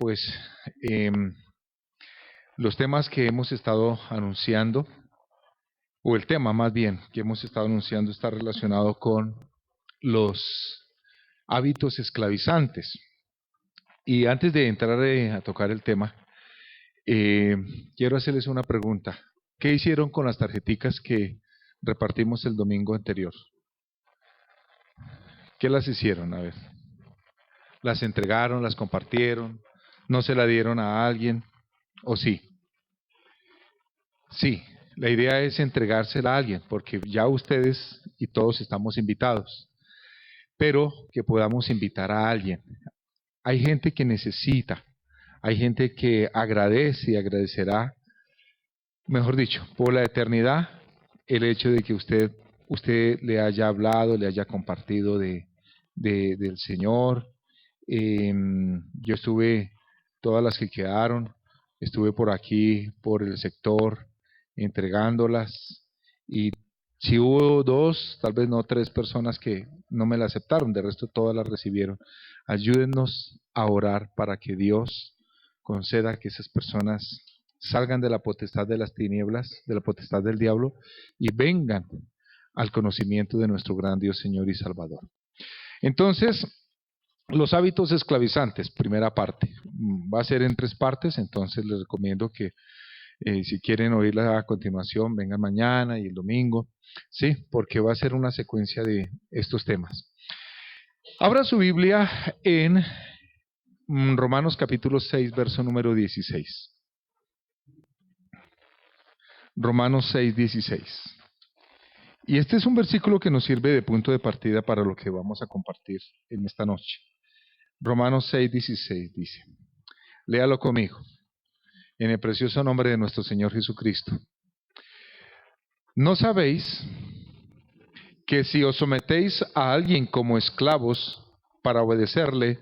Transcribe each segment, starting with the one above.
pues los temas que hemos estado anunciando, o el tema más bien que hemos estado anunciando, está relacionado con los hábitos esclavizantes. Y antes de entrar a tocar el tema, quiero hacerles una pregunta. ¿Qué hicieron con las tarjeticas que repartimos el domingo anterior? ¿Qué las hicieron? A ver. ¿Las entregaron, las compartieron? ¿No se la dieron a alguien? ¿O sí? Sí, la idea es entregársela a alguien, porque ya ustedes y todos estamos invitados, pero que podamos invitar a alguien. Hay gente que necesita, hay gente que agradece y agradecerá, mejor dicho, por la eternidad, el hecho de que usted le haya hablado, le haya compartido del Señor. Yo estuve, todas las que quedaron, estuve por aquí, por el sector, entregándolas, y si hubo dos, tal vez no tres personas que no me la aceptaron, de resto todas las recibieron. Ayúdennos a orar para que Dios conceda que esas personas salgan de la potestad de las tinieblas, de la potestad del diablo, y vengan al conocimiento de nuestro gran Dios, Señor y Salvador. Entonces, los hábitos esclavizantes, primera parte, va a ser en 3 partes, entonces les recomiendo que si quieren oírla a continuación, vengan mañana y el domingo, sí, porque va a ser una secuencia de estos temas. Abra su Biblia en Romanos capítulo 6, verso número 16. Romanos 6, 16. Y este es un versículo que nos sirve de punto de partida para lo que vamos a compartir en esta noche. Romanos 6, 16 dice, léalo conmigo, en el precioso nombre de nuestro Señor Jesucristo. ¿No sabéis que si os sometéis a alguien como esclavos para obedecerle,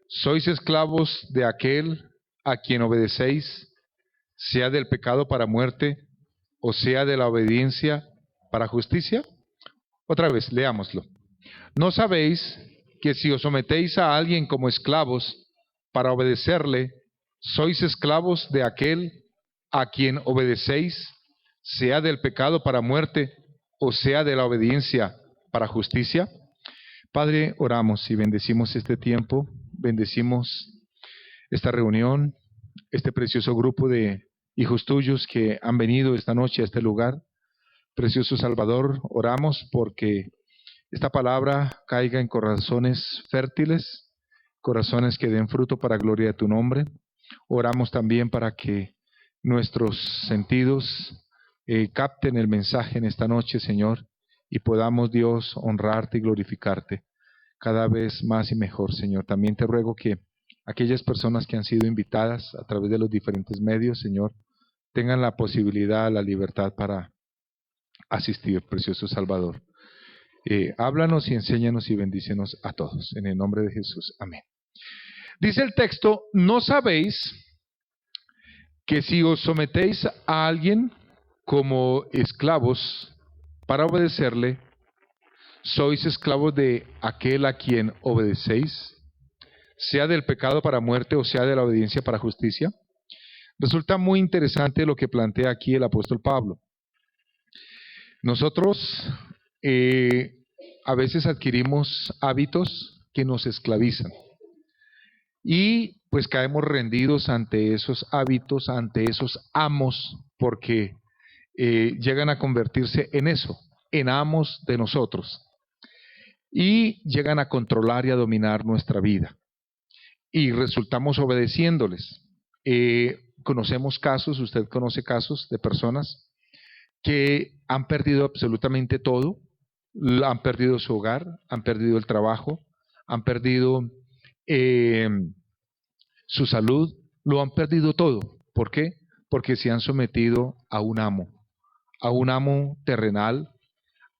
sois esclavos de aquel a quien obedecéis, sea del pecado para muerte, o sea de la obediencia para justicia? Otra vez, leámoslo. ¿No sabéis que si os sometéis a alguien como esclavos para obedecerle, sois esclavos de aquel a quien obedecéis, sea del pecado para muerte, o sea de la obediencia para justicia? Padre, oramos y bendecimos este tiempo, bendecimos esta reunión, este precioso grupo de hijos tuyos que han venido esta noche a este lugar. Precioso Salvador, oramos porque esta palabra caiga en corazones fértiles, corazones que den fruto para gloria de tu nombre. Oramos también para que nuestros sentidos capten el mensaje en esta noche, Señor, y podamos, Dios, honrarte y glorificarte cada vez más y mejor, Señor. También te ruego que aquellas personas que han sido invitadas a través de los diferentes medios, Señor, tengan la posibilidad, la libertad para asistir, precioso Salvador. Háblanos y enséñanos y bendícenos a todos. En el nombre de Jesús. Amén. Dice el texto, ¿no sabéis que si os sometéis a alguien como esclavos para obedecerle, sois esclavos de aquel a quien obedecéis, sea del pecado para muerte o sea de la obediencia para justicia? Resulta muy interesante lo que plantea aquí el apóstol Pablo. Nosotros a veces adquirimos hábitos que nos esclavizan y pues caemos rendidos ante esos hábitos, ante esos amos, porque llegan a convertirse en eso, en amos de nosotros, y llegan a controlar y a dominar nuestra vida y resultamos obedeciéndoles. Conocemos casos, usted conoce casos de personas que han perdido absolutamente todo, han perdido su hogar, han perdido el trabajo, han perdido su salud, lo han perdido todo. ¿Por qué? Porque se han sometido a un amo terrenal,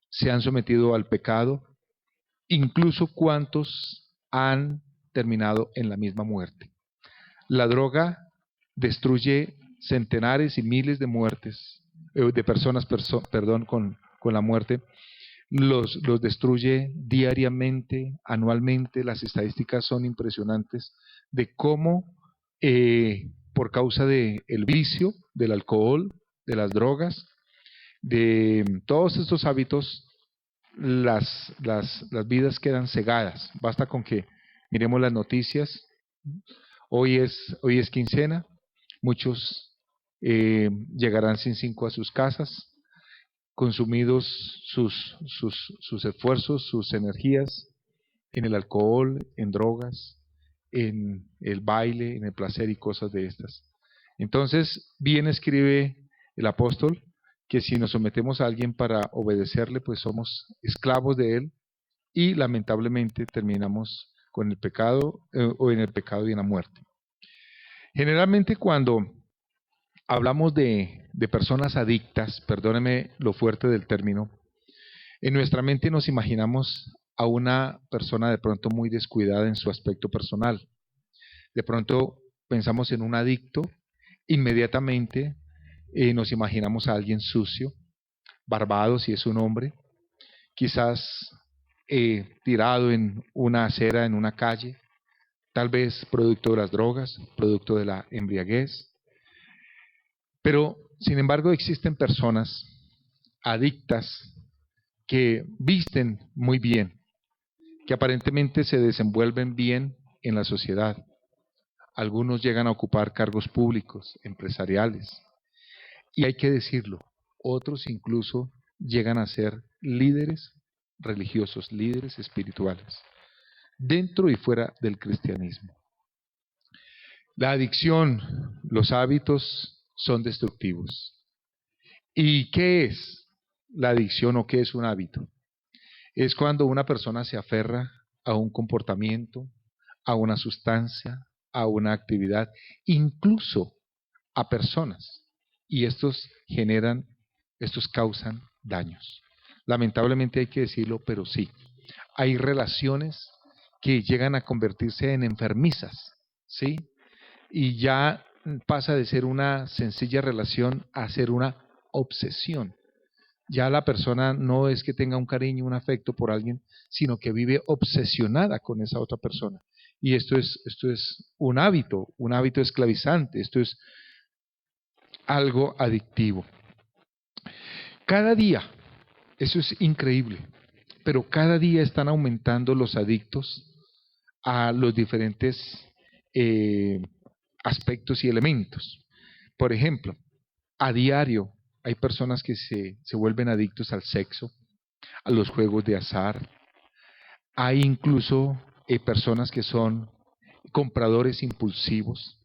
se han sometido al pecado, incluso cuantos han terminado en la misma muerte. La droga destruye centenares y miles de muertes, de personas, con la muerte. Los destruye diariamente, anualmente. Las estadísticas son impresionantes de cómo por causa del vicio, del alcohol, de las drogas, de todos estos hábitos, las vidas quedan cegadas. Basta con que miremos las noticias. Hoy es quincena, muchos llegarán sin 5 a sus casas, consumidos sus esfuerzos, sus energías en el alcohol, en drogas, en el baile, en el placer y cosas de estas. Entonces, bien escribe el apóstol que si nos sometemos a alguien para obedecerle, pues somos esclavos de él y lamentablemente terminamos con el pecado o en el pecado y en la muerte. Generalmente cuando hablamos de personas adictas, perdóneme lo fuerte del término, en nuestra mente nos imaginamos a una persona de pronto muy descuidada en su aspecto personal. De pronto pensamos en un adicto, inmediatamente nos imaginamos a alguien sucio, barbado si es un hombre, quizás tirado en una acera, en una calle, tal vez producto de las drogas, producto de la embriaguez. Pero, sin embargo, existen personas adictas que visten muy bien, que aparentemente se desenvuelven bien en la sociedad. Algunos llegan a ocupar cargos públicos, empresariales, y hay que decirlo, otros incluso llegan a ser líderes religiosos, líderes espirituales, dentro y fuera del cristianismo. La adicción, los hábitos son destructivos. ¿Y qué es la adicción o qué es un hábito? Es cuando una persona se aferra a un comportamiento, a una sustancia, a una actividad, incluso a personas. Y estos causan daños. Lamentablemente hay que decirlo, pero sí. Hay relaciones que llegan a convertirse en enfermizas, ¿sí? Y ya pasa de ser una sencilla relación a ser una obsesión. Ya la persona no es que tenga un cariño, un afecto por alguien, sino que vive obsesionada con esa otra persona. Y esto es un hábito esclavizante, esto es algo adictivo. Cada día, eso es increíble, pero cada día están aumentando los adictos a los diferentes eh, aspectos y elementos. Por ejemplo, a diario hay personas que se vuelven adictos al sexo, a los juegos de azar. Hay incluso personas que son compradores impulsivos,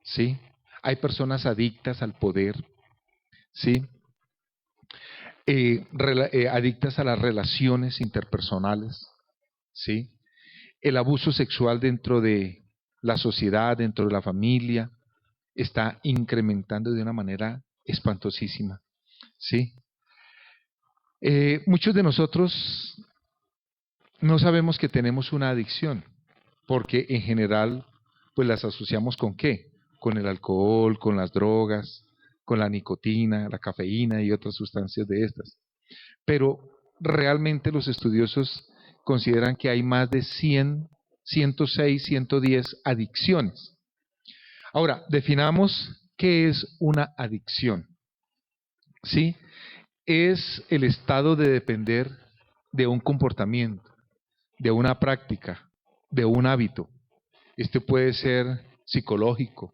¿sí? Hay personas adictas al poder, ¿sí? Adictas a las relaciones interpersonales, ¿sí? El abuso sexual dentro de la sociedad, dentro de la familia, está incrementando de una manera espantosísima, ¿sí? Muchos de nosotros no sabemos que tenemos una adicción, porque en general, pues las asociamos ¿con qué? Con el alcohol, con las drogas, con la nicotina, la cafeína y otras sustancias de estas. Pero realmente los estudiosos consideran que hay más de 100, 106, 110 adicciones. Ahora, definamos qué es una adicción. ¿Sí? Es el estado de depender de un comportamiento, de una práctica, de un hábito. Este puede ser psicológico,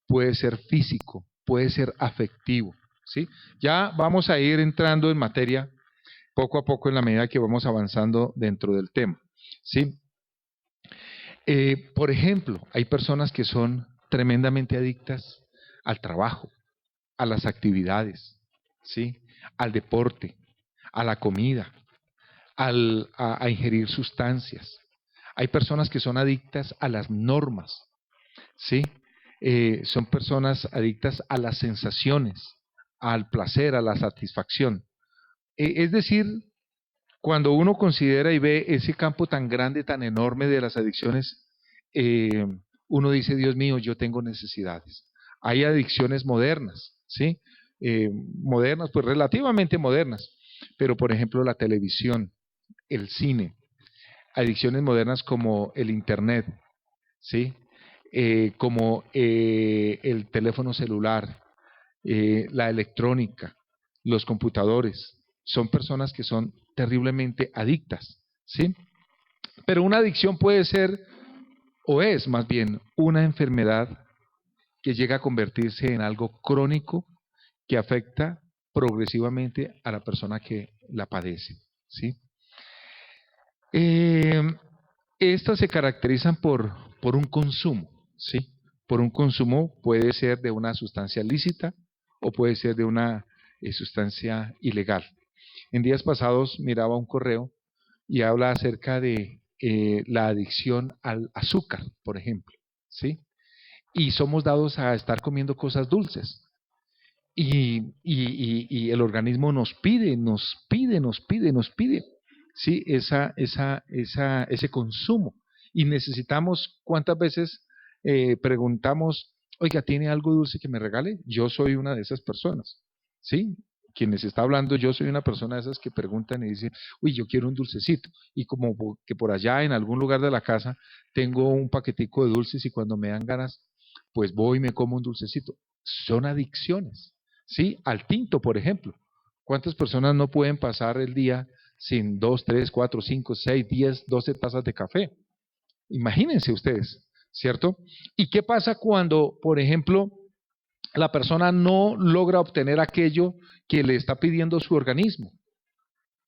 puede ser físico, puede ser afectivo, ¿sí? Ya vamos a ir entrando en materia poco a poco en la medida que vamos avanzando dentro del tema, ¿sí? Por ejemplo, hay personas que son tremendamente adictas al trabajo, a las actividades, ¿sí? Al deporte, a la comida, a ingerir sustancias. Hay personas que son adictas a las normas, ¿sí? Son personas adictas a las sensaciones, al placer, a la satisfacción. Es decir, cuando uno considera y ve ese campo tan grande, tan enorme de las adicciones, eh, uno dice, Dios mío, yo tengo necesidades. Hay adicciones modernas, ¿sí? Modernas, pues relativamente modernas, pero por ejemplo la televisión, el cine, adicciones modernas como el internet, ¿sí? como el teléfono celular, la electrónica, los computadores. Son personas que son terriblemente adictas, ¿sí? Pero una adicción puede ser, o es más bien, una enfermedad que llega a convertirse en algo crónico que afecta progresivamente a la persona que la padece, ¿sí? Eh, Estas se caracterizan por un consumo, ¿sí? Por un consumo puede ser de una sustancia lícita o puede ser de una sustancia ilegal. En días pasados miraba un correo y habla acerca de la adicción al azúcar, por ejemplo, ¿sí? Y somos dados a estar comiendo cosas dulces. Y el organismo nos pide, nos pide, ¿sí? Ese consumo. Y necesitamos, ¿cuántas veces preguntamos, oiga, ¿tiene algo dulce que me regale? Yo soy una de esas personas, ¿sí? Quienes está hablando, yo soy una persona de esas que preguntan y dicen, uy, yo quiero un dulcecito. Y como que por allá en algún lugar de la casa tengo un paquetico de dulces y cuando me dan ganas, pues voy y me como un dulcecito. Son adicciones. ¿Sí? Al tinto, por ejemplo. ¿Cuántas personas no pueden pasar el día sin 2, 3, 4, 5, 6, 10, 12 tazas de café? Imagínense ustedes, ¿cierto? ¿Y qué pasa cuando, por ejemplo, la persona no logra obtener aquello que le está pidiendo su organismo?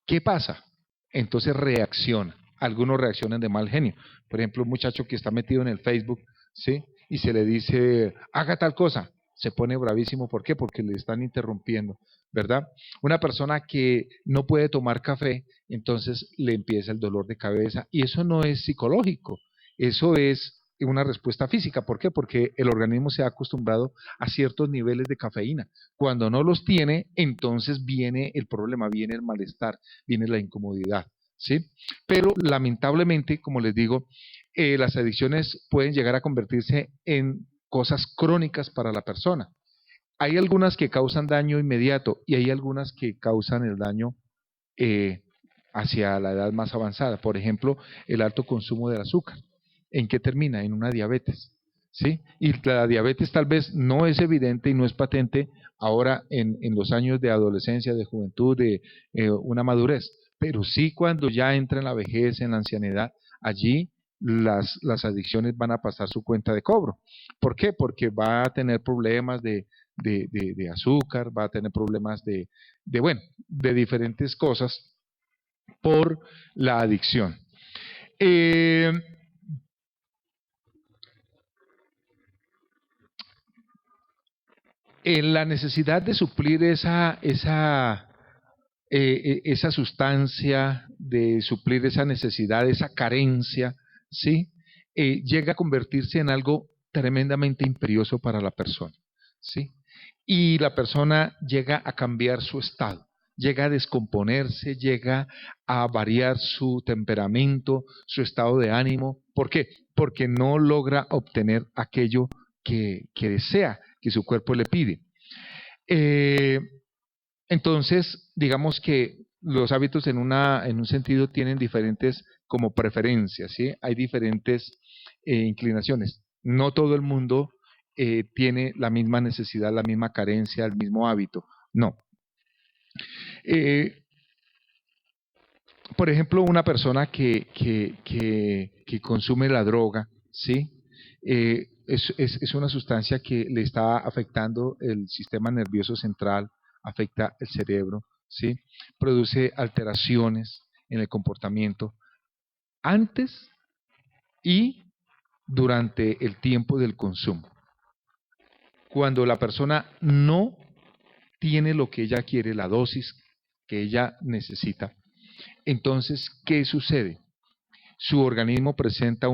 ¿Qué pasa? Entonces reacciona. Algunos reaccionan de mal genio. Por ejemplo, un muchacho que está metido en el Facebook, ¿sí? Y se le dice, haga tal cosa. Se pone bravísimo. ¿Por qué? Porque le están interrumpiendo, ¿verdad? Una persona que no puede tomar café, entonces le empieza el dolor de cabeza. Y eso no es psicológico. Eso es una respuesta física. ¿Por qué? Porque el organismo se ha acostumbrado a ciertos niveles de cafeína. Cuando no los tiene, entonces viene el problema, viene el malestar, viene la incomodidad, ¿sí? Pero lamentablemente, como les digo, las adicciones pueden llegar a convertirse en cosas crónicas para la persona. Hay algunas que causan daño inmediato y hay algunas que causan el daño eh, hacia la edad más avanzada. Por ejemplo, el alto consumo del azúcar. ¿En qué termina? En una diabetes. ¿Sí? Y la diabetes tal vez no es evidente y no es patente ahora en los años de adolescencia, de juventud, de una madurez, pero sí cuando ya entra en la vejez, en la ancianidad, allí las adicciones van a pasar su cuenta de cobro. ¿Por qué? Porque va a tener problemas de azúcar, va a tener problemas bueno, de diferentes cosas por la adicción. Eh, en la necesidad de suplir esa sustancia, de suplir esa necesidad, esa carencia, ¿sí? Llega a convertirse en algo tremendamente imperioso para la persona, ¿sí? Y la persona llega a cambiar su estado, llega a descomponerse, llega a variar su temperamento, su estado de ánimo. ¿Por qué? Porque no logra obtener aquello que desea, que su cuerpo le pide. Eh, entonces, digamos que los hábitos en un sentido tienen diferentes como preferencias, ¿sí? Hay diferentes inclinaciones. No todo el mundo tiene la misma necesidad, la misma carencia, el mismo hábito. No. Eh, por ejemplo, una persona que consume la droga, ¿sí? Es una sustancia que le está afectando el sistema nervioso central, afecta el cerebro, ¿sí? Produce alteraciones en el comportamiento antes y durante el tiempo del consumo. Cuando la persona no tiene lo que ella quiere, la dosis que ella necesita, entonces, ¿qué sucede? Su organismo presenta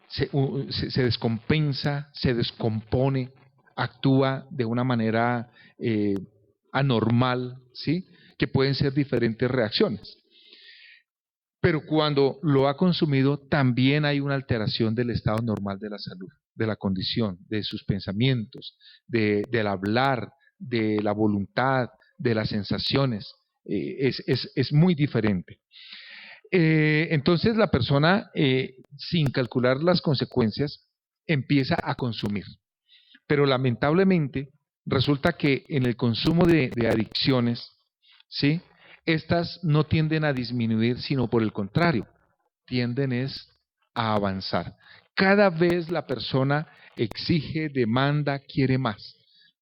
se descompensa, se descompone, actúa de una manera anormal, ¿sí? Que pueden ser diferentes reacciones. Pero cuando lo ha consumido, también hay una alteración del estado normal de la salud, de la condición, de sus pensamientos, del hablar, de la voluntad, de las sensaciones. Es muy diferente. Entonces la persona, sin calcular las consecuencias, empieza a consumir. Pero lamentablemente resulta que en el consumo de adicciones, ¿sí?, estas no tienden a disminuir, sino por el contrario, tienden es a avanzar. Cada vez la persona exige, demanda, quiere más.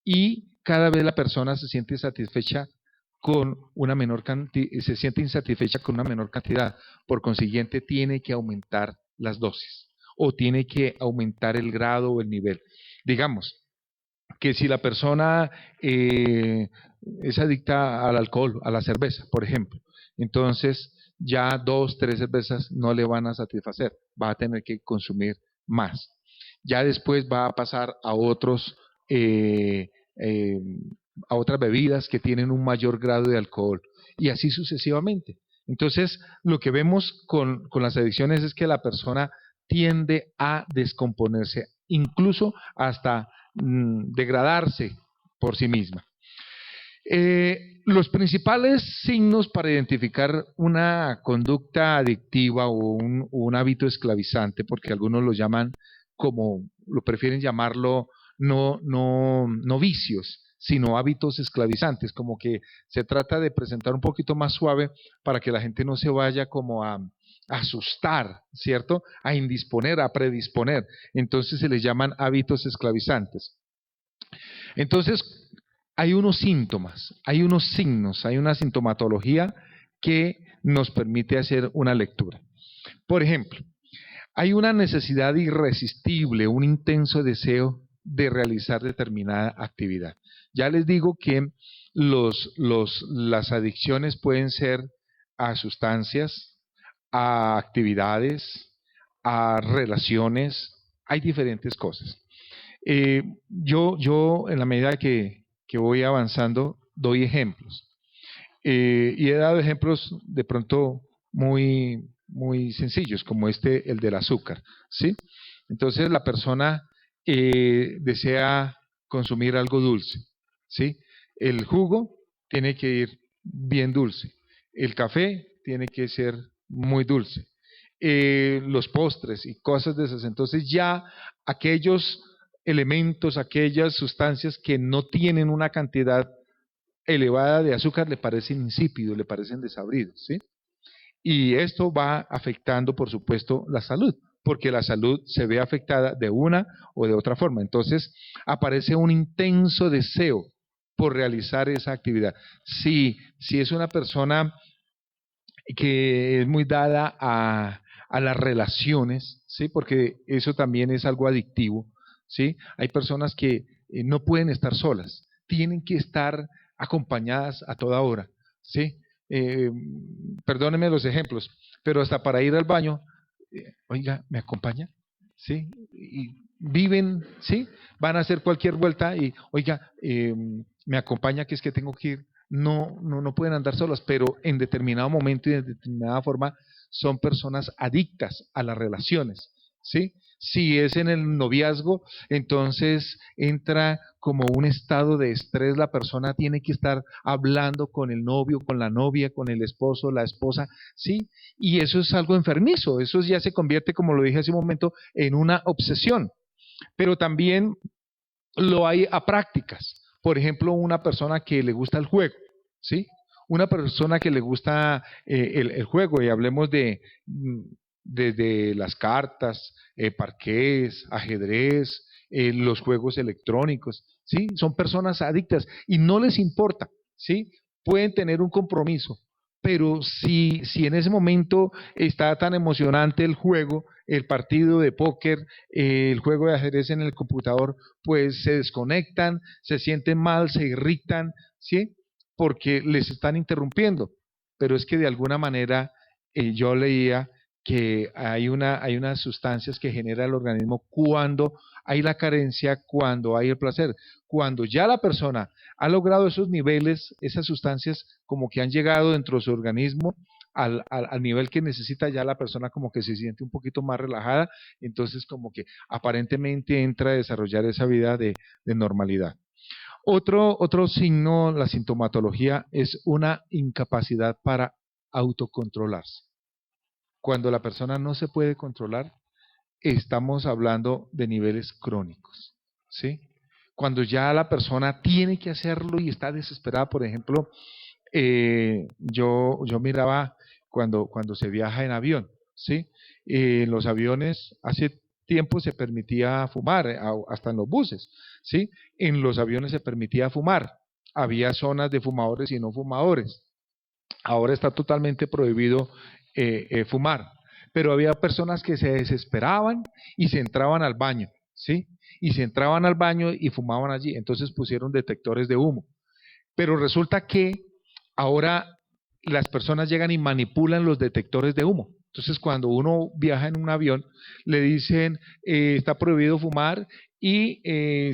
Y cada vez la persona se siente satisfecha con una menor cantidad, se siente insatisfecha con una menor cantidad. Por consiguiente, tiene que aumentar las dosis o tiene que aumentar el grado o el nivel. Digamos que si la persona es adicta al alcohol, a la cerveza, por ejemplo, entonces ya 2, 3 cervezas no le van a satisfacer, va a tener que consumir más. Ya después va a pasar a eh, eh, a otras bebidas que tienen un mayor grado de alcohol y así sucesivamente. Entonces, lo que vemos con las adicciones es que la persona tiende a descomponerse, incluso hasta degradarse por sí misma. Los principales signos para identificar una conducta adictiva o un hábito esclavizante, porque algunos lo llaman como, lo prefieren llamarlo no vicios, sino hábitos esclavizantes, como que se trata de presentar un poquito más suave para que la gente no se vaya como a asustar, ¿cierto? A indisponer, a predisponer. Entonces se les llaman hábitos esclavizantes. Entonces, hay unos síntomas, hay unos signos, hay una sintomatología que nos permite hacer una lectura. Por ejemplo, hay una necesidad irresistible, un intenso deseo de realizar determinada actividad. Ya les digo que las adicciones pueden ser a sustancias, a actividades, a relaciones, hay diferentes cosas. Yo en la medida que voy avanzando, doy ejemplos. Y he dado ejemplos de pronto muy sencillos, como el del azúcar, ¿sí? Entonces la persona desea consumir algo dulce, ¿sí? El jugo tiene que ir bien dulce. El café tiene que ser muy dulce. Los postres y cosas de esas. Entonces ya aquellos elementos, aquellas sustancias que no tienen una cantidad elevada de azúcar le parecen insípidos, le parecen desabridos, ¿sí? Y esto va afectando, por supuesto, la salud, porque la salud se ve afectada de una o de otra forma. Entonces, aparece un intenso deseo por realizar esa actividad. Si es una persona que es muy dada a las relaciones, ¿sí? Porque eso también es algo adictivo, ¿sí? Hay personas que no pueden estar solas, tienen que estar acompañadas a toda hora, ¿sí? Eh, Perdónenme los ejemplos, pero hasta para ir al baño, oiga, ¿me acompaña? ¿Sí? Y viven, ¿sí? Van a hacer cualquier vuelta y, oiga, me acompaña que es que tengo que ir. No pueden andar solas, pero en determinado momento y de determinada forma son personas adictas a las relaciones, ¿sí? Si es en el noviazgo, entonces entra como un estado de estrés, la persona tiene que estar hablando con el novio, con la novia, con el esposo, la esposa, ¿sí? Y eso es algo enfermizo, eso ya se convierte, como lo dije hace un momento, en una obsesión. Pero también lo hay a prácticas. Por ejemplo, una persona que le gusta el juego, ¿sí? Una persona que le gusta el juego, y hablemos de las cartas, parqués, ajedrez, los juegos electrónicos, ¿sí? Son personas adictas y no les importa, ¿sí? Pueden tener un compromiso, pero si en ese momento está tan emocionante el juego, el partido de póker, el juego de ajedrez en el computador, pues se desconectan, se sienten mal, se irritan, ¿sí? Porque les están interrumpiendo. Pero es que de alguna manera yo leía que hay unas sustancias que genera el organismo cuando hay la carencia, cuando hay el placer. Cuando ya la persona ha logrado esos niveles, esas sustancias como que han llegado dentro de su organismo al nivel que necesita, ya la persona como que se siente un poquito más relajada, entonces como que aparentemente entra a desarrollar esa vida de normalidad. Otro signo, la sintomatología, es una incapacidad para autocontrolarse. Cuando la persona no se puede controlar, estamos hablando de niveles crónicos, ¿sí? Cuando ya la persona tiene que hacerlo y está desesperada, por ejemplo, yo miraba cuando se viaja en avión, ¿sí? En los aviones hace tiempo se permitía fumar, hasta en los buses, ¿sí? En los aviones se permitía fumar. Había zonas de fumadores y no fumadores. Ahora está totalmente prohibido fumar. Pero había personas que se desesperaban y se entraban al baño, ¿sí? Y se entraban al baño y fumaban allí. Entonces pusieron detectores de humo. Pero resulta que ahora las personas llegan y manipulan los detectores de humo. Entonces, cuando uno viaja en un avión, le dicen está prohibido fumar y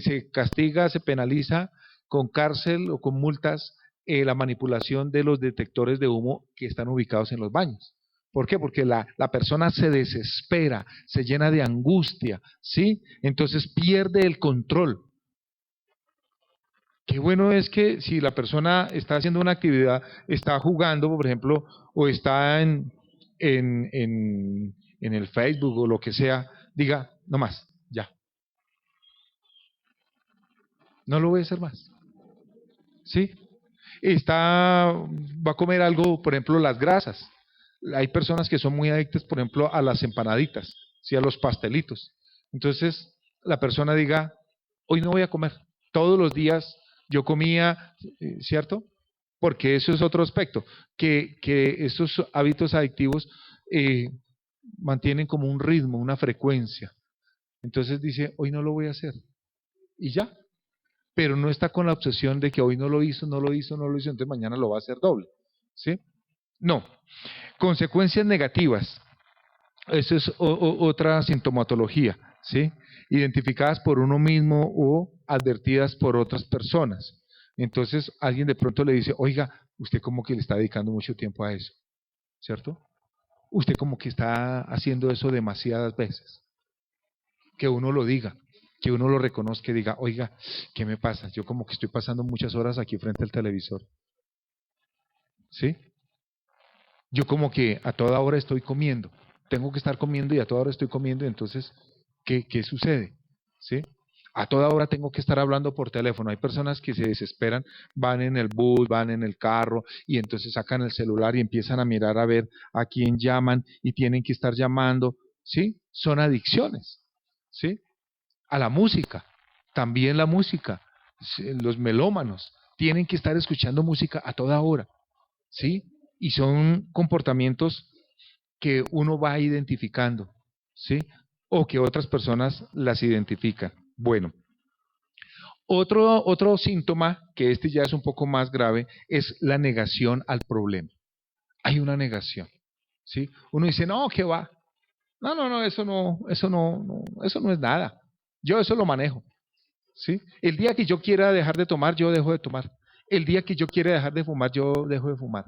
se castiga, se penaliza con cárcel o con multas la manipulación de los detectores de humo que están ubicados en los baños. ¿Por qué? Porque la persona se desespera, se llena de angustia, ¿sí? Entonces pierde el control. Qué bueno es que si la persona está haciendo una actividad, está jugando, por ejemplo, o está en el Facebook o lo que sea, diga, no más, ya, no lo voy a hacer más. ¿Sí? Va a comer algo, por ejemplo, las grasas. Hay personas que son muy adictas, por ejemplo, a las empanaditas, ¿sí? A los pastelitos. Entonces, la persona diga, hoy no voy a comer. Todos los días yo comía, ¿cierto? Porque eso es otro aspecto, que estos hábitos adictivos eh, mantienen como un ritmo, una frecuencia. Entonces dice, hoy no lo voy a hacer. Y ya, pero no está con la obsesión de que hoy no lo hizo, no lo hizo, no lo hizo, entonces mañana lo va a hacer doble. ¿Sí? No. Consecuencias negativas. Esa es otra sintomatología, ¿sí? Identificadas por uno mismo o advertidas por otras personas. Entonces alguien de pronto le dice, oiga, usted como que le está dedicando mucho tiempo a eso, ¿cierto? Usted como que está haciendo eso demasiadas veces. Que uno lo diga, que uno lo reconozca y diga, oiga, ¿qué me pasa? Yo como que estoy pasando muchas horas aquí frente al televisor, ¿sí? Yo como que a toda hora estoy comiendo, tengo que estar comiendo y a toda hora estoy comiendo, entonces, ¿qué sucede? ¿Sí? A toda hora tengo que estar hablando por teléfono. Hay personas que se desesperan, van en el bus, van en el carro y entonces sacan el celular y empiezan a mirar a ver a quién llaman y tienen que estar llamando, ¿sí? Son adicciones, ¿sí? A la música, también la música, los melómanos tienen que estar escuchando música a toda hora, ¿sí? Y son comportamientos que uno va identificando, ¿sí? O que otras personas las identifican. Bueno, otro síntoma, que este ya es un poco más grave, es la negación al problema. Hay una negación, ¿sí? Uno dice, no, ¿qué va? No, eso no es nada. Yo eso lo manejo, ¿sí? El día que yo quiera dejar de tomar, yo dejo de tomar. El día que yo quiera dejar de fumar, yo dejo de fumar.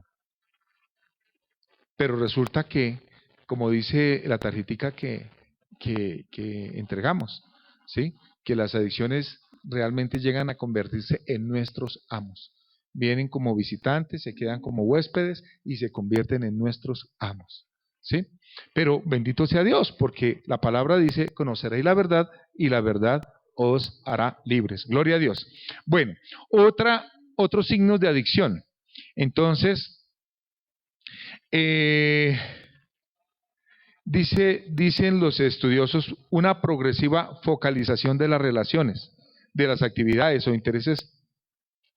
Pero resulta que, como dice la tarjetica que entregamos, ¿sí? Que las adicciones realmente llegan a convertirse en nuestros amos. Vienen como visitantes, se quedan como huéspedes y se convierten en nuestros amos. ¿Sí? Pero bendito sea Dios, porque la palabra dice, conoceréis la verdad y la verdad os hará libres. Gloria a Dios. Bueno, otros signos de adicción. Entonces, eh, dicen los estudiosos, una progresiva focalización de las relaciones, de las actividades o intereses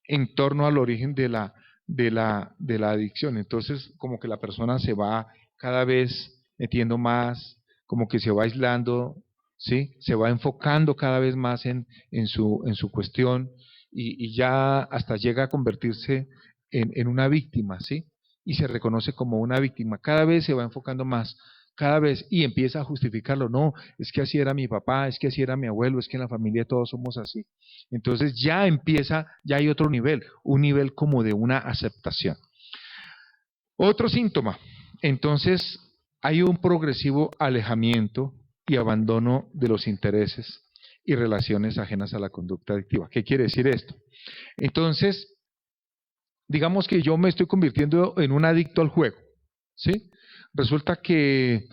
en torno al origen de la adicción. Entonces, como que la persona se va cada vez metiendo más, como que se va aislando, ¿sí? Se va enfocando cada vez más en su cuestión y ya hasta llega a convertirse en una víctima, ¿sí? Y se reconoce como una víctima. Cada vez se va enfocando más, cada vez, y empieza a justificarlo. No, es que así era mi papá, es que así era mi abuelo, es que en la familia todos somos así. Entonces ya hay otro nivel, un nivel como de una aceptación. Otro síntoma, entonces hay un progresivo alejamiento y abandono de los intereses y relaciones ajenas a la conducta adictiva. ¿Qué quiere decir esto? Entonces, digamos que yo me estoy convirtiendo en un adicto al juego, ¿sí? Resulta que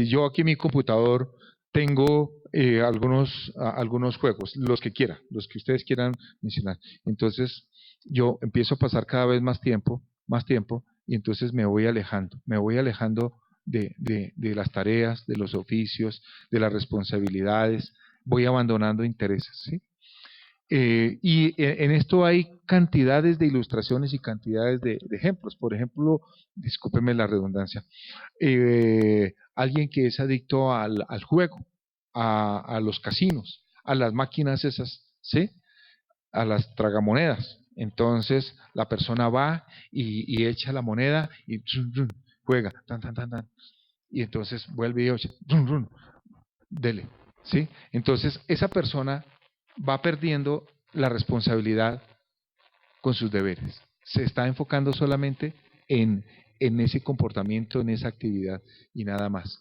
yo aquí en mi computador tengo algunos juegos, los que quiera, los que ustedes quieran mencionar. Entonces, yo empiezo a pasar cada vez más tiempo, y entonces me voy alejando de las tareas, de los oficios, de las responsabilidades, voy abandonando intereses, ¿sí? En esto hay cantidades de ilustraciones y cantidades de ejemplos. Por ejemplo, discúlpeme la redundancia, alguien que es adicto al juego, a los casinos, a las máquinas esas, ¿sí? A las tragamonedas. Entonces la persona va y echa la moneda y juega, tan, tan, tan, tan. Y entonces vuelve y echa, dele, ¿sí? Entonces esa persona va perdiendo la responsabilidad con sus deberes. Se está enfocando solamente en, en ese comportamiento, en esa actividad y nada más.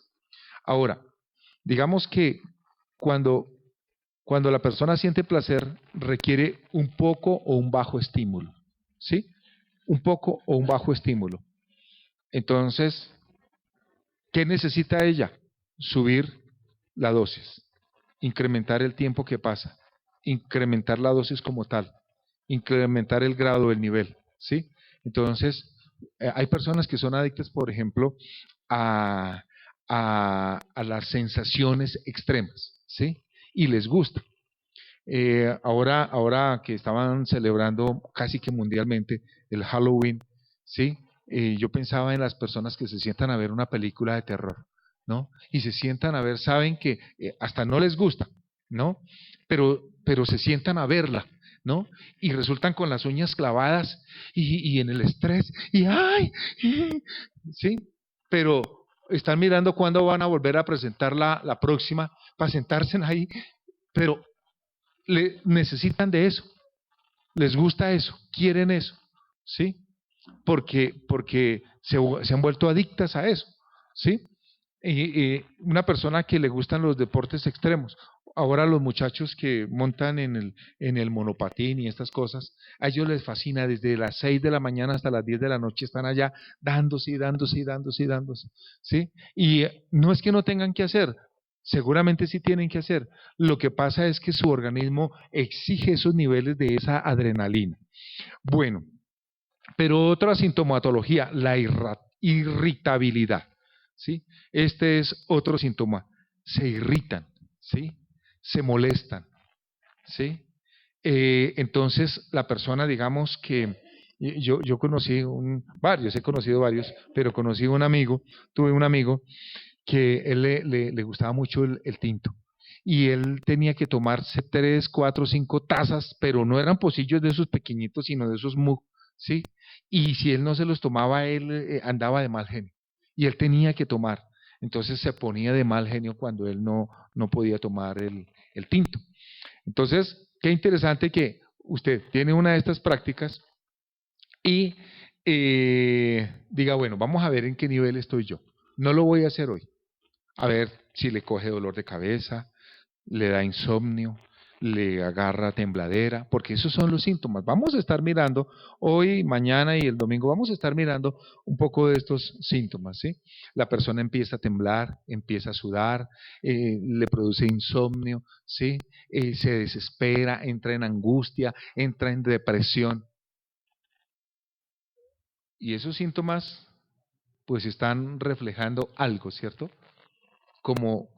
Ahora, digamos que cuando, cuando la persona siente placer, requiere un poco o un bajo estímulo, ¿sí? Un poco o un bajo estímulo. Entonces, ¿qué necesita ella? Subir la dosis, incrementar el tiempo que pasa, incrementar la dosis como tal, incrementar el grado, el nivel, ¿sí? Entonces, hay personas que son adictas, por ejemplo, a, a las sensaciones extremas, ¿sí? Y les gusta. Ahora que estaban celebrando casi que mundialmente el Halloween, ¿sí? Yo pensaba en las personas que se sientan a ver una película de terror, ¿no? Y se sientan a ver, saben que hasta no les gusta, ¿no? Pero se sientan a verla, ¿no? Y resultan con las uñas clavadas y en el estrés, y ¡ay! ¿Sí? Pero están mirando cuándo van a volver a presentar la próxima para sentarse ahí, pero necesitan de eso, les gusta eso, quieren eso, ¿sí? Porque se han vuelto adictas a eso, ¿sí? Y una persona que le gustan los deportes extremos, ahora los muchachos que montan en el monopatín y estas cosas, a ellos les fascina, desde las 6 de la mañana hasta las 10 de la noche están allá dándose y dándose y dándose y dándose, ¿sí? Y no es que no tengan que hacer, seguramente sí tienen que hacer. Lo que pasa es que su organismo exige esos niveles de esa adrenalina. Bueno, pero otra sintomatología, la irritabilidad, ¿sí? Este es otro síntoma. Se irritan, ¿sí? Se molestan, ¿sí? Entonces, la persona, digamos que yo conocí varios, he conocido varios, pero conocí un amigo, tuve un amigo que él le gustaba mucho el tinto. Y él tenía que tomarse 3, 4, 5 tazas, pero no eran pocillos de esos pequeñitos, sino de esos mug, ¿sí? Y si él no se los tomaba, él andaba de mal genio. Y él tenía que tomar. Entonces se ponía de mal genio cuando él no podía tomar el tinto. Entonces, qué interesante que usted tiene una de estas prácticas y diga, bueno, vamos a ver en qué nivel estoy yo. No lo voy a hacer hoy. A ver si le coge dolor de cabeza, le da insomnio, le agarra tembladera, porque esos son los síntomas. Vamos a estar mirando hoy, mañana y el domingo, vamos a estar mirando un poco de estos síntomas, ¿sí? La persona empieza a temblar, empieza a sudar, le produce insomnio, ¿sí? Se desespera, entra en angustia, entra en depresión. Y esos síntomas, pues están reflejando algo, ¿cierto? Como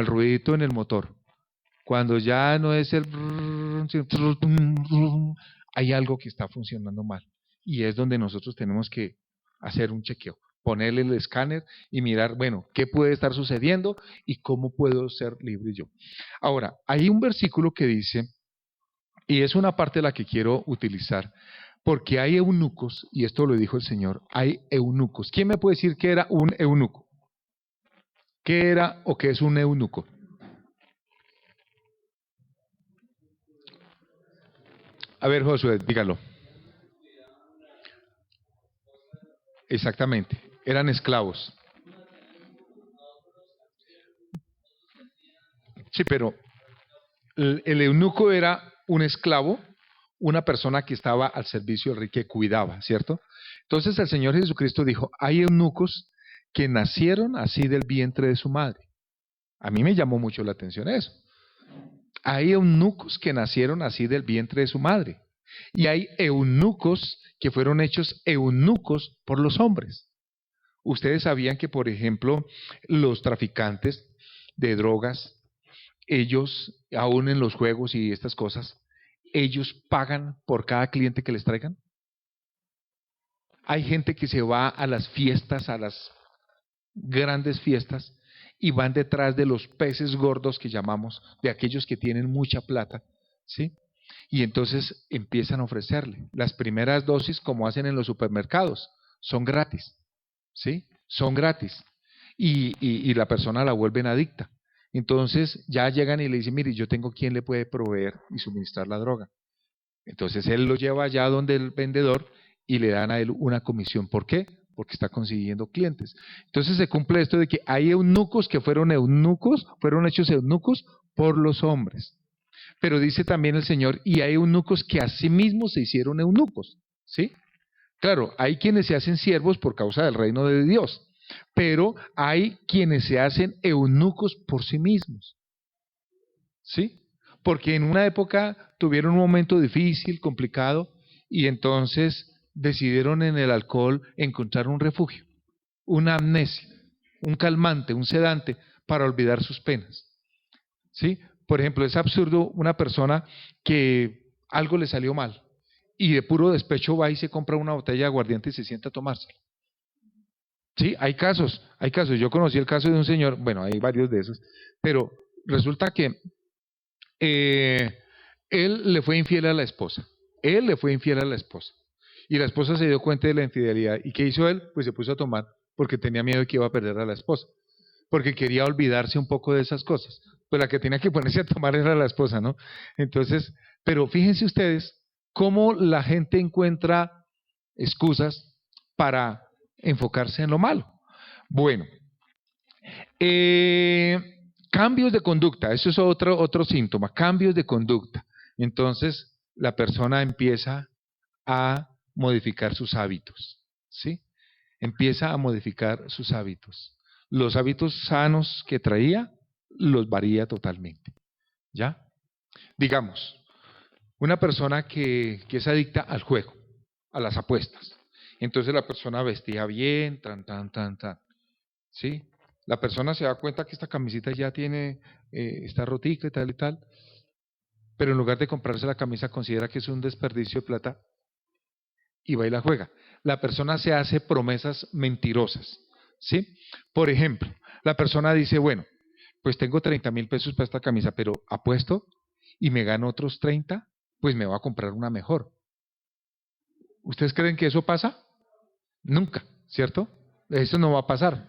el ruidito en el motor. Cuando ya no es el hay algo que está funcionando mal. Y es donde nosotros tenemos que hacer un chequeo, ponerle el escáner y mirar, bueno, qué puede estar sucediendo y cómo puedo ser libre yo. Ahora, hay un versículo que dice, y es una parte de la que quiero utilizar, porque hay eunucos, y esto lo dijo el Señor, hay eunucos. ¿Quién me puede decir qué era un eunuco? ¿Qué era o qué es un eunuco? A ver, Josué, dígalo. Exactamente, eran esclavos. Sí, pero el eunuco era un esclavo, una persona que estaba al servicio del rey, que cuidaba, ¿cierto? Entonces el Señor Jesucristo dijo, hay eunucos que nacieron así del vientre de su madre. A mí me llamó mucho la atención eso. Hay eunucos que nacieron así del vientre de su madre. Y hay eunucos que fueron hechos eunucos por los hombres. Ustedes sabían que, por ejemplo, los traficantes de drogas, ellos, aún en los juegos y estas cosas, ellos pagan por cada cliente que les traigan. Hay gente que se va a las fiestas, a las grandes fiestas, y van detrás de los peces gordos que llamamos, de aquellos que tienen mucha plata, ¿sí? Y entonces empiezan a ofrecerle. Las primeras dosis, como hacen en los supermercados, son gratis, ¿sí? Son gratis. Y la persona la vuelven adicta. Entonces ya llegan y le dicen, mire, yo tengo quien le puede proveer y suministrar la droga. Entonces él lo lleva allá donde el vendedor y le dan a él una comisión. ¿Por qué? Porque está consiguiendo clientes. Entonces se cumple esto de que hay eunucos que fueron eunucos, fueron hechos eunucos por los hombres. Pero dice también el Señor, y hay eunucos que a sí mismos se hicieron eunucos. ¿Sí? Claro, hay quienes se hacen siervos por causa del reino de Dios, pero hay quienes se hacen eunucos por sí mismos. ¿Sí? Porque en una época tuvieron un momento difícil, complicado, y entonces decidieron en el alcohol encontrar un refugio, una amnesia, un calmante, un sedante para olvidar sus penas. ¿Sí? Por ejemplo, es absurdo una persona que algo le salió mal y de puro despecho va y se compra una botella de aguardiente y se sienta a tomársela. Sí, hay casos, hay casos. Yo conocí el caso de un señor, bueno, hay varios de esos, pero resulta que eh, él le fue infiel a la esposa. Él le fue infiel a la esposa. Y la esposa se dio cuenta de la infidelidad. ¿Y qué hizo él? Pues se puso a tomar porque tenía miedo de que iba a perder a la esposa. Porque quería olvidarse un poco de esas cosas. Pues la que tenía que ponerse a tomar era la esposa, ¿no? Entonces, pero fíjense ustedes cómo la gente encuentra excusas para enfocarse en lo malo. Bueno, cambios de conducta, eso es otro síntoma, cambios de conducta. Entonces, la persona empieza a modificar sus hábitos, ¿sí? Empieza a modificar sus hábitos. Los hábitos sanos que traía, los varía totalmente, ¿ya? Digamos, una persona que es adicta al juego, a las apuestas. Entonces la persona vestía bien, tan, ¿sí? La persona se da cuenta que esta camisita ya tiene, está rotica y tal, pero en lugar de comprarse la camisa considera que es un desperdicio de plata y va y la juega. La persona se hace promesas mentirosas, ¿sí? Por ejemplo, la persona dice, bueno, pues tengo 30.000 pesos para esta camisa, pero apuesto y me gano otros 30, pues me voy a comprar una mejor. ¿Ustedes creen que eso pasa? Nunca, ¿cierto? Eso no va a pasar.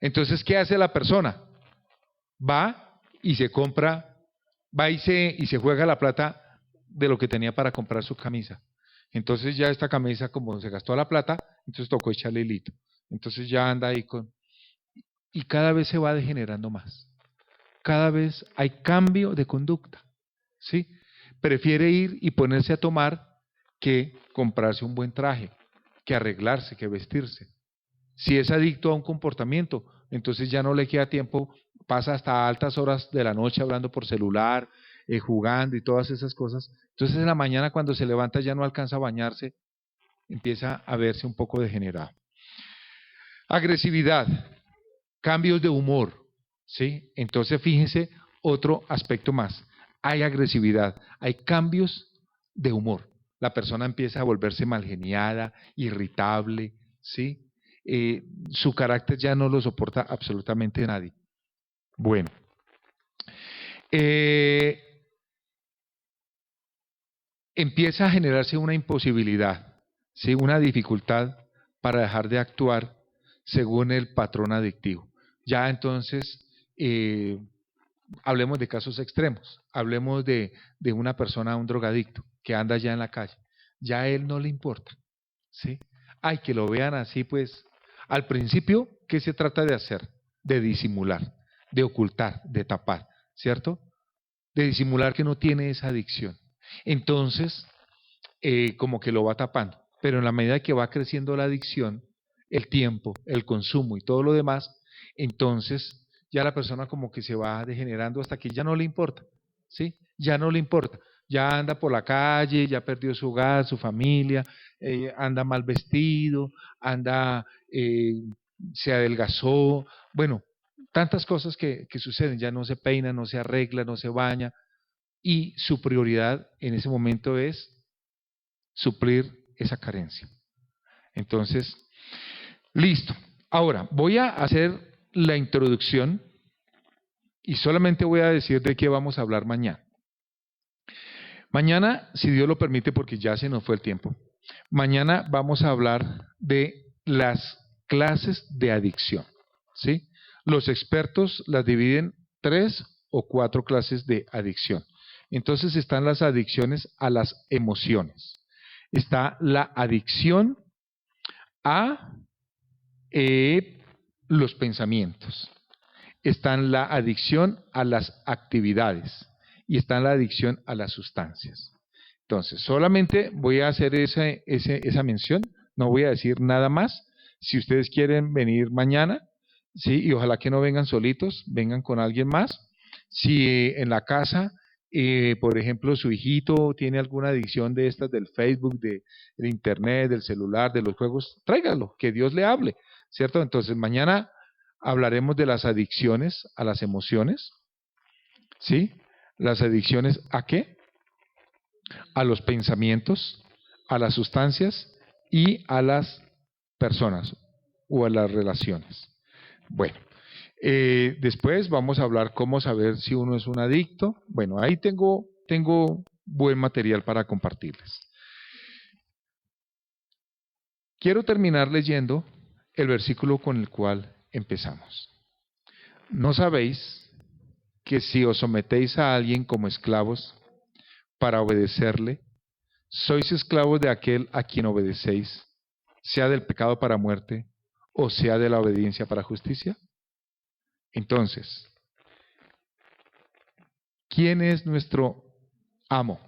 Entonces, ¿qué hace la persona? Va y se compra, va y se juega la plata de lo que tenía para comprar su camisa. Entonces ya esta camisa, como se gastó la plata, entonces tocó echarle hilito. Entonces ya anda ahí con... Y cada vez se va degenerando más. Cada vez hay cambio de conducta. ¿Sí? Prefiere ir y ponerse a tomar que comprarse un buen traje, que arreglarse, que vestirse. Si es adicto a un comportamiento, entonces ya no le queda tiempo, pasa hasta altas horas de la noche hablando por celular, jugando y todas esas cosas. Entonces en la mañana cuando se levanta ya no alcanza a bañarse, empieza a verse un poco degenerado. Agresividad, cambios de humor, ¿sí? Entonces fíjense otro aspecto más. Hay agresividad, hay cambios de humor. La persona empieza a volverse malgeniada, irritable, ¿sí? Su carácter ya no lo soporta absolutamente nadie. Bueno, empieza a generarse una imposibilidad, ¿sí? Una dificultad para dejar de actuar según el patrón adictivo. Ya entonces, hablemos de casos extremos, hablemos de una persona, un drogadicto, que anda ya en la calle. Ya a él no le importa, ¿sí? Ay, que lo vean así, pues, al principio, ¿qué se trata de hacer? De disimular, de ocultar, de tapar, ¿cierto? De disimular que no tiene esa adicción. Entonces, como que lo va tapando. Pero en la medida que va creciendo la adicción, el tiempo, el consumo y todo lo demás, entonces ya la persona como que se va degenerando hasta que ya no le importa, ¿sí? Ya no le importa. Ya anda por la calle, ya perdió su hogar, su familia, anda mal vestido, anda, se adelgazó, bueno, tantas cosas que suceden, ya no se peina, no se arregla, no se baña, y su prioridad en ese momento es suplir esa carencia. Entonces, listo. Ahora, voy a hacer la introducción y solamente voy a decir de qué vamos a hablar mañana. Mañana, si Dios lo permite, porque ya se nos fue el tiempo, mañana vamos a hablar de las clases de adicción, ¿sí? Los expertos las dividen 3 o 4 clases de adicción. Entonces están las adicciones a las emociones. Está la adicción a los pensamientos. Está la adicción a las actividades y está la adicción a las sustancias. Entonces, solamente voy a hacer esa mención, no voy a decir nada más. Si ustedes quieren venir mañana, sí, y ojalá que no vengan solitos, vengan con alguien más. Si en la casa, por ejemplo, su hijito tiene alguna adicción de estas del Facebook, del internet, del celular, de los juegos, tráigalo, que Dios le hable, ¿cierto? Entonces, mañana hablaremos de las adicciones a las emociones, ¿sí? Las adicciones ¿a qué? A los pensamientos, a las sustancias y a las personas o a las relaciones. Bueno, después vamos a hablar cómo saber si uno es un adicto. Bueno, ahí tengo buen material para compartirles. Quiero terminar leyendo el versículo con el cual empezamos. ¿No sabéis que si os sometéis a alguien como esclavos para obedecerle, sois esclavos de aquel a quien obedecéis, sea del pecado para muerte o sea de la obediencia para justicia? Entonces, ¿quién es nuestro amo?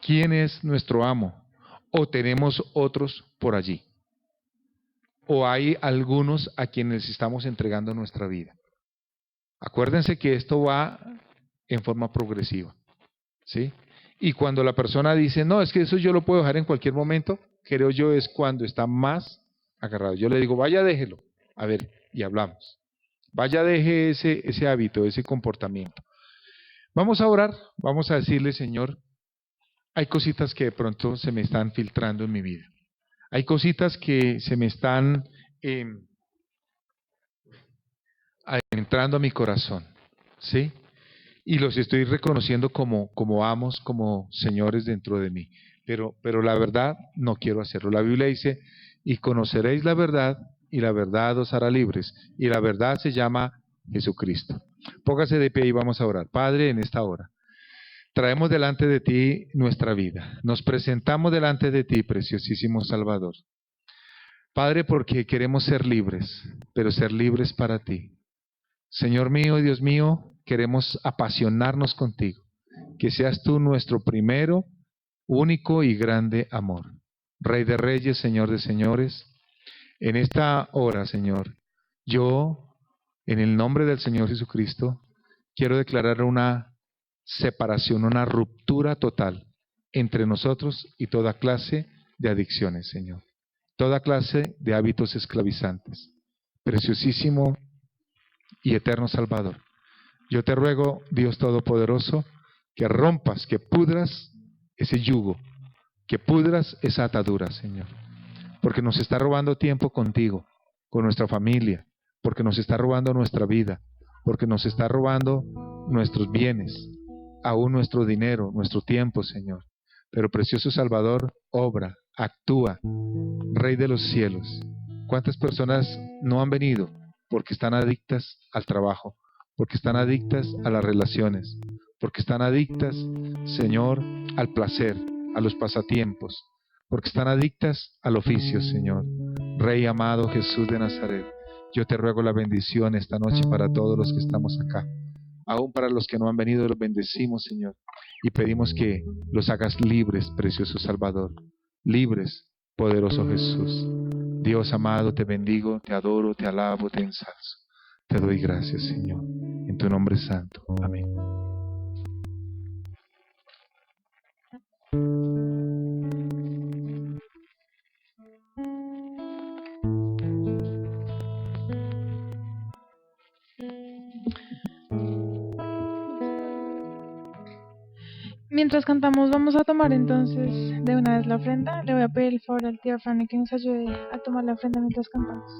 ¿Quién es nuestro amo? ¿O tenemos otros por allí? ¿O hay algunos a quienes estamos entregando nuestra vida? Acuérdense que esto va en forma progresiva, ¿sí? Y cuando la persona dice, no, es que eso yo lo puedo dejar en cualquier momento, creo yo es cuando está más agarrado. Yo le digo, vaya, déjelo. A ver, y hablamos. Vaya, deje ese hábito, ese comportamiento. Vamos a orar, vamos a decirle, Señor, hay cositas que de pronto se me están filtrando en mi vida. Hay cositas que se me están entrando a mi corazón, ¿sí? Y los estoy reconociendo como amos, como señores dentro de mí. Pero la verdad no quiero hacerlo. La Biblia dice, y conoceréis la verdad, y la verdad os hará libres. Y la verdad se llama Jesucristo. Póngase de pie y vamos a orar. Padre, en esta hora, traemos delante de ti nuestra vida. Nos presentamos delante de ti, preciosísimo Salvador. Padre, porque queremos ser libres, pero ser libres para ti. Señor mío y Dios mío, queremos apasionarnos contigo. Que seas tú nuestro primero, único y grande amor. Rey de reyes, Señor de señores, en esta hora, Señor, yo, en el nombre del Señor Jesucristo, quiero declarar una separación, una ruptura total entre nosotros y toda clase de adicciones, Señor. Toda clase de hábitos esclavizantes. Preciosísimo y eterno Salvador. Yo te ruego, Dios Todopoderoso, que rompas, que pudras ese yugo, que pudras esa atadura, Señor. Porque nos está robando tiempo contigo, con nuestra familia, porque nos está robando nuestra vida, porque nos está robando nuestros bienes, aún nuestro dinero, nuestro tiempo, Señor. Pero precioso Salvador, obra, actúa, Rey de los cielos. ¿Cuántas personas no han venido porque están adictas al trabajo, porque están adictas a las relaciones, porque están adictas, Señor, al placer, a los pasatiempos, porque están adictas al oficio, Señor? Rey amado Jesús de Nazaret, yo te ruego la bendición esta noche para todos los que estamos acá. Aún para los que no han venido, los bendecimos, Señor, y pedimos que los hagas libres, precioso Salvador, libres, poderoso Jesús. Dios amado, te bendigo, te adoro, te alabo, te ensalzo. Te doy gracias, Señor, en tu nombre santo. Amén. Mientras cantamos, vamos a tomar entonces de una vez la ofrenda. Le voy a pedir el favor al tío Fanny que nos ayude a tomar la ofrenda mientras cantamos.